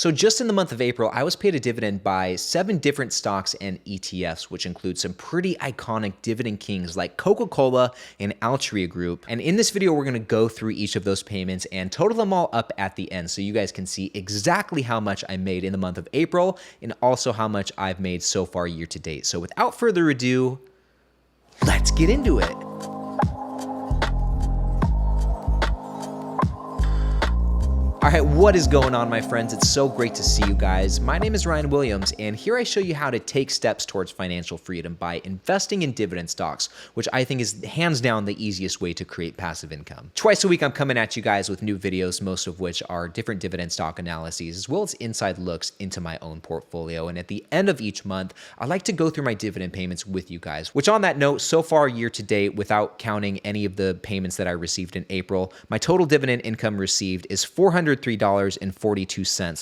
So just in the month of April, I was paid a dividend by 7 different stocks and ETFs, which include some pretty iconic dividend kings like Coca-Cola and Altria Group. And in this video, we're going to go through each of those payments and total them all up at the end so you guys can see exactly how much I made in the month of April and also how much I've made so far year to date. So without further ado, let's get into it. All right, what is going on, my friends? It's so great to see you guys. My name is Ryan Williams, and here I show you how to take steps towards financial freedom by investing in dividend stocks, which I think is hands down the easiest way to create passive income. Twice a week, I'm coming at you guys with new videos, most of which are different dividend stock analyses, as well as inside looks into my own portfolio. And at the end of each month, I like to go through my dividend payments with you guys, which on that note, so far year to date, without counting any of the payments that I received in April, my total dividend income received is $403.42,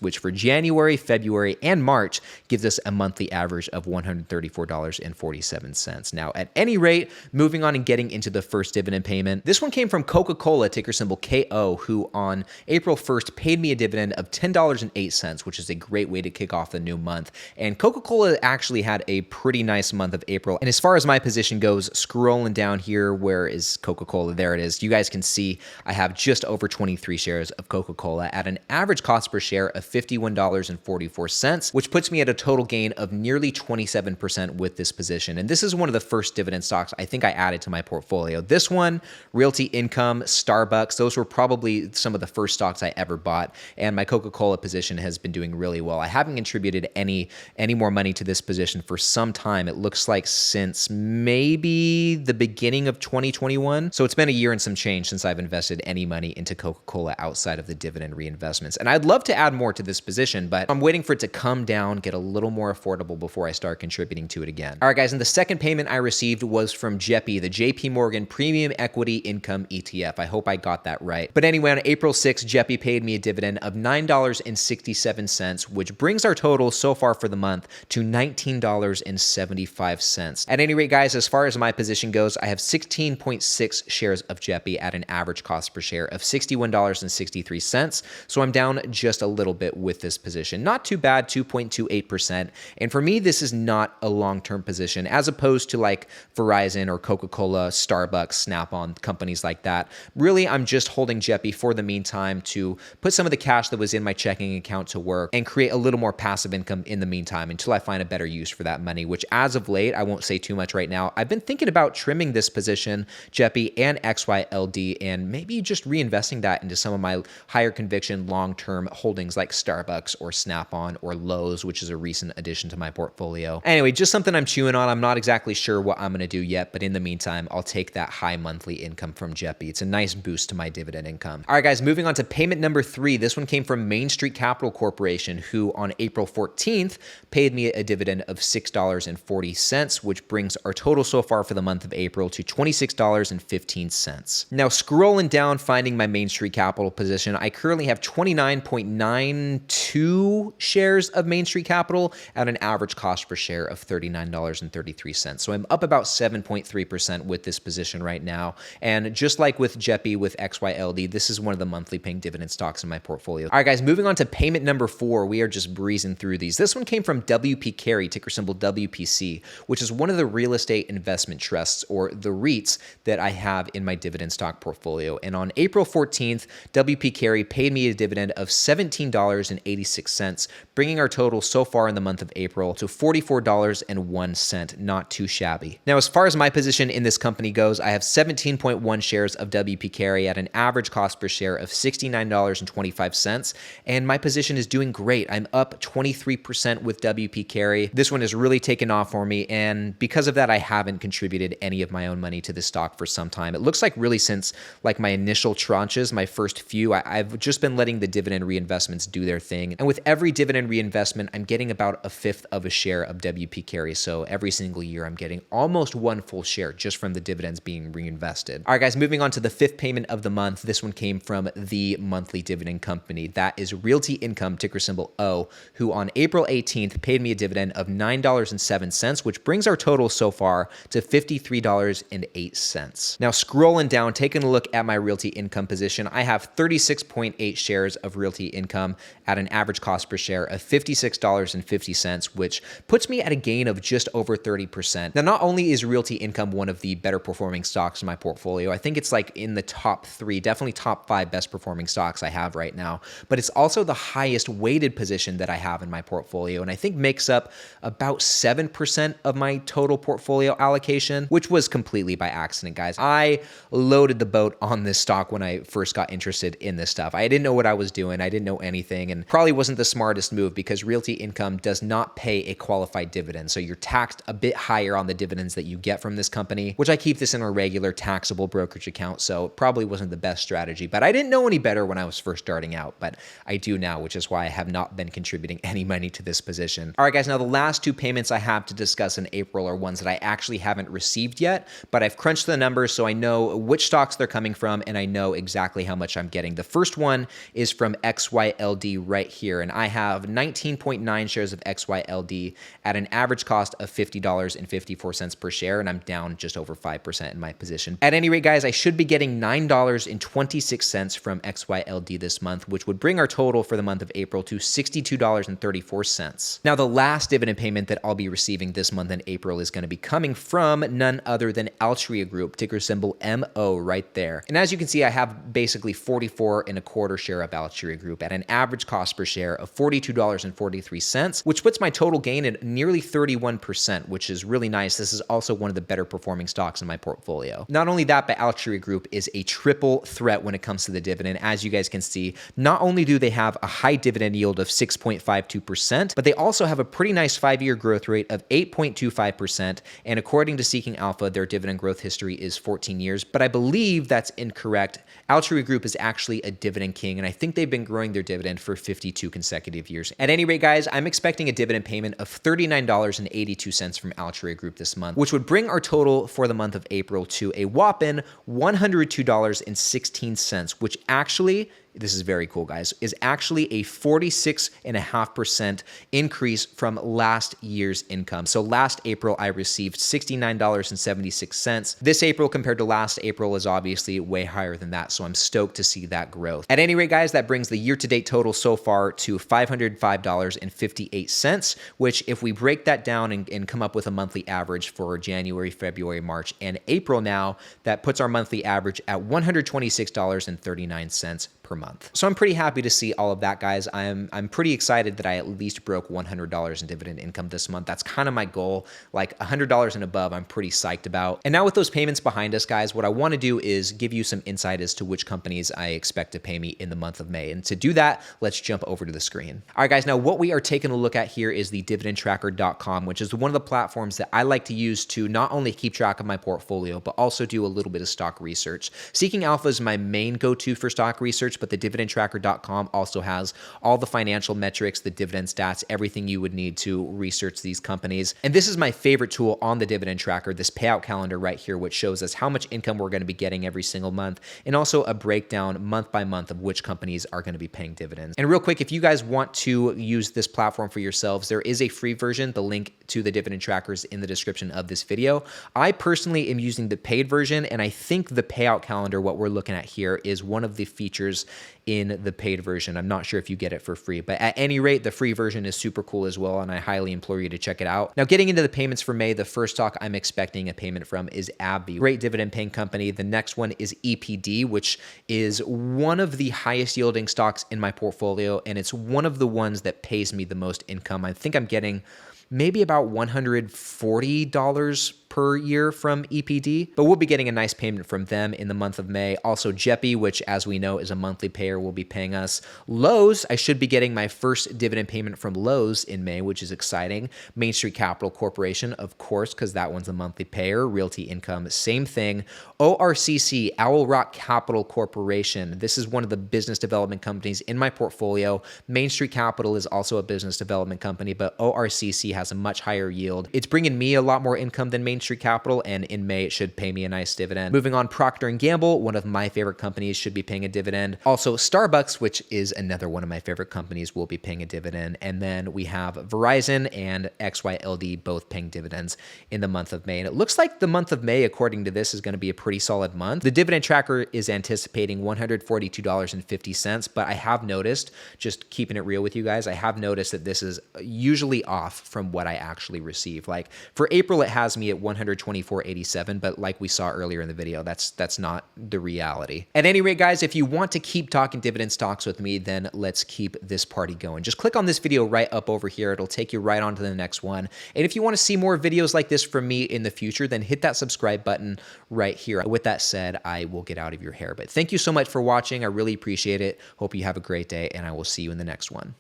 which for January, February, and March gives us a monthly average of $134.47. Now, at any rate, moving on and getting into the first dividend payment, this one came from Coca-Cola, ticker symbol KO, who on April 1st paid me a dividend of $10.08, which is a great way to kick off the new month. And Coca-Cola actually had a pretty nice month of April. And as far as my position goes, scrolling down here, where is Coca-Cola? There it is. You guys can see I have just over 23 shares of Coca-Cola at an average cost per share of $51.44, which puts me at a total gain of nearly 27% with this position. And this is one of the first dividend stocks I think I added to my portfolio. This one, Realty Income, Starbucks, those were probably some of the first stocks I ever bought. And my Coca-Cola position has been doing really well. I haven't contributed any more money to this position for some time. It looks like since maybe the beginning of 2021. So it's been a year and some change since I've invested any money into Coca-Cola outside of the dividend reinvestments. And I'd love to add more to this position, but I'm waiting for it to come down, get a little more affordable before I start contributing to it again. All right, guys, and the second payment I received was from JEPI, the JP Morgan Premium Equity Income ETF. I hope I got that right. But anyway, on April 6th, JEPI paid me a dividend of $9.67, which brings our total so far for the month to $19.75. At any rate, guys, as far as my position goes, I have 16.6 shares of JEPI at an average cost per share of $61.63. So I'm down just a little bit with this position. Not too bad, 2.28%. And for me, this is not a long-term position as opposed to like Verizon or Coca-Cola, Starbucks, Snap-on, companies like that. Really, I'm just holding JEPI for the meantime to put some of the cash that was in my checking account to work and create a little more passive income in the meantime until I find a better use for that money, which as of late, I won't say too much right now. I've been thinking about trimming this position, JEPI and XYLD, and maybe just reinvesting that into some of my higher conviction long-term holdings like Starbucks or Snap-on or Lowe's, which is a recent addition to my portfolio. Anyway, just something I'm chewing on. I'm not exactly sure what I'm going to do yet, but in the meantime, I'll take that high monthly income from JEPI. It's a nice boost to my dividend income. All right, guys, moving on to payment number 3. This one came from Main Street Capital Corporation, who on April 14th paid me a dividend of $6.40, which brings our total so far for the month of April to $26.15. Now, scrolling down, finding my Main Street Capital position, I currently have 29.92 shares of Main Street Capital at an average cost per share of $39.33. So I'm up about 7.3% with this position right now. And just like with JEPI, with XYLD, this is one of the monthly paying dividend stocks in my portfolio. All right, guys, moving on to payment number 4. We are just breezing through these. This one came from WP Carey, ticker symbol WPC, which is one of the real estate investment trusts, or the REITs, that I have in my dividend stock portfolio. And on April 14th, WP Carey paid me a dividend of $17.86, bringing our total so far in the month of April to $44.01. Not too shabby. Now, as far as my position in this company goes, I have 17.1 shares of WP Carey at an average cost per share of $69.25, and my position is doing great. I'm up 23% with WP Carey. This one has really taken off for me, and because of that, I haven't contributed any of my own money to this stock for some time. It looks like really since like my initial tranches, my first few, I've just been letting the dividend reinvestments do their thing. And with every dividend reinvestment, I'm getting about a fifth of a share of WP Carey. So every single year, I'm getting almost one full share just from the dividends being reinvested. All right, guys, moving on to the 5th payment of the month. This one came from the monthly dividend company. That is Realty Income, ticker symbol O, who on April 18th paid me a dividend of $9.07, which brings our total so far to $53.08. Now, scrolling down, taking a look at my Realty Income position, I have 36.8 1.8 shares of Realty Income at an average cost per share of $56.50, which puts me at a gain of just over 30%. Now, not only is Realty Income one of the better performing stocks in my portfolio, I think it's like in the top 3, definitely top 5 best performing stocks I have right now, but it's also the highest weighted position that I have in my portfolio, and I think makes up about 7% of my total portfolio allocation, which was completely by accident, guys. I loaded the boat on this stock when I first got interested in this stuff. I didn't know what I was doing. I didn't know anything, and probably wasn't the smartest move because Realty Income does not pay a qualified dividend. So you're taxed a bit higher on the dividends that you get from this company, which I keep this in a regular taxable brokerage account. So it probably wasn't the best strategy, but I didn't know any better when I was first starting out, but I do now, which is why I have not been contributing any money to this position. All right, guys, now the last 2 payments I have to discuss in April are ones that I actually haven't received yet, but I've crunched the numbers so I know which stocks they're coming from and I know exactly how much I'm getting. The first one is from XYLD right here, and I have 19.9 shares of XYLD at an average cost of $50.54 per share, and I'm down just over 5% in my position. At any rate, guys, I should be getting $9.26 from XYLD this month, which would bring our total for the month of April to $62.34. Now, the last dividend payment that I'll be receiving this month in April is going to be coming from none other than Altria Group, ticker symbol MO right there. And as you can see, I have basically 44.25 share of Altria Group at an average cost per share of $42.43, which puts my total gain at nearly 31%, which is really nice. This is also one of the better performing stocks in my portfolio. Not only that, but Altria Group is a triple threat when it comes to the dividend. As you guys can see, not only do they have a high dividend yield of 6.52%, but they also have a pretty nice 5-year growth rate of 8.25%. And according to Seeking Alpha, their dividend growth history is 14 years, but I believe that's incorrect. Altria Group is actually a dividend king, and I think they've been growing their dividend for 52 consecutive years. At any rate, guys, I'm expecting a dividend payment of $39.82 from Altria Group this month, which would bring our total for the month of April to a whopping $102.16, which actually, this is very cool, guys, is actually a 46.5% increase from last year's income. So last April, I received $69.76. This April compared to last April is obviously way higher than that, so I'm stoked to see that growth. At any rate, guys, that brings the year-to-date total so far to $505.58, which if we break that down and come up with a monthly average for January, February, March, and April now, that puts our monthly average at $126.39 per month. So I'm pretty happy to see all of that, guys. I'm pretty excited that I at least broke $100 in dividend income this month. That's kind of my goal, like $100 and above, I'm pretty psyched about. And now with those payments behind us, guys, what I want to do is give you some insight as to which companies I expect to pay me in the month of May. And to do that, let's jump over to the screen. All right, guys, now what we are taking a look at here is the dividendtracker.com, which is one of the platforms that I like to use to not only keep track of my portfolio, but also do a little bit of stock research. Seeking Alpha is my main go-to for stock research, but the dividendtracker.com also has all the financial metrics, the dividend stats, everything you would need to research these companies. And this is my favorite tool on the dividend tracker, this payout calendar right here, which shows us how much income we're going to be getting every single month, and also a breakdown month by month of which companies are going to be paying dividends. And real quick, if you guys want to use this platform for yourselves, there is a free version. The link to the dividend trackers in the description of this video. I personally am using the paid version, and I think the payout calendar, what we're looking at here, is one of the features in the paid version. I'm not sure if you get it for free, but at any rate, the free version is super cool as well, and I highly implore you to check it out. Now, getting into the payments for May, the first stock I'm expecting a payment from is AbbVie, great dividend paying company. The next one is EPD, which is one of the highest yielding stocks in my portfolio, and it's one of the ones that pays me the most income. I think I'm getting maybe about $140 per year from EPD, but we'll be getting a nice payment from them in the month of May. Also Jeppy, which as we know is a monthly payer, will be paying us. Lowe's, I should be getting my first dividend payment from Lowe's in May, which is exciting. Main Street Capital Corporation, of course, because that one's a monthly payer. Realty Income, same thing. ORCC, Owl Rock Capital Corporation. This is one of the business development companies in my portfolio. Main Street Capital is also a business development company, but ORCC has a much higher yield. It's bringing me a lot more income than Main Street Capital, and in May it should pay me a nice dividend. Moving on, Procter & Gamble, one of my favorite companies, should be paying a dividend. Also, Starbucks, which is another one of my favorite companies, will be paying a dividend. And then we have Verizon and XYLD both paying dividends in the month of May. And it looks like the month of May, according to this, is going to be a pretty solid month. The dividend tracker is anticipating $142.50, but I have noticed, just keeping it real with you guys, I have noticed that this is usually off from what I actually receive. Like for April, it has me at $124.87, but like we saw earlier in the video, that's not the reality. At any rate, guys, if you want to keep talking dividend stocks with me, then let's keep this party going. Just click on this video right up over here. It'll take you right on to the next one. And if you want to see more videos like this from me in the future, then hit that subscribe button right here. With that said, I will get out of your hair. But thank you so much for watching. I really appreciate it. Hope you have a great day, and I will see you in the next one.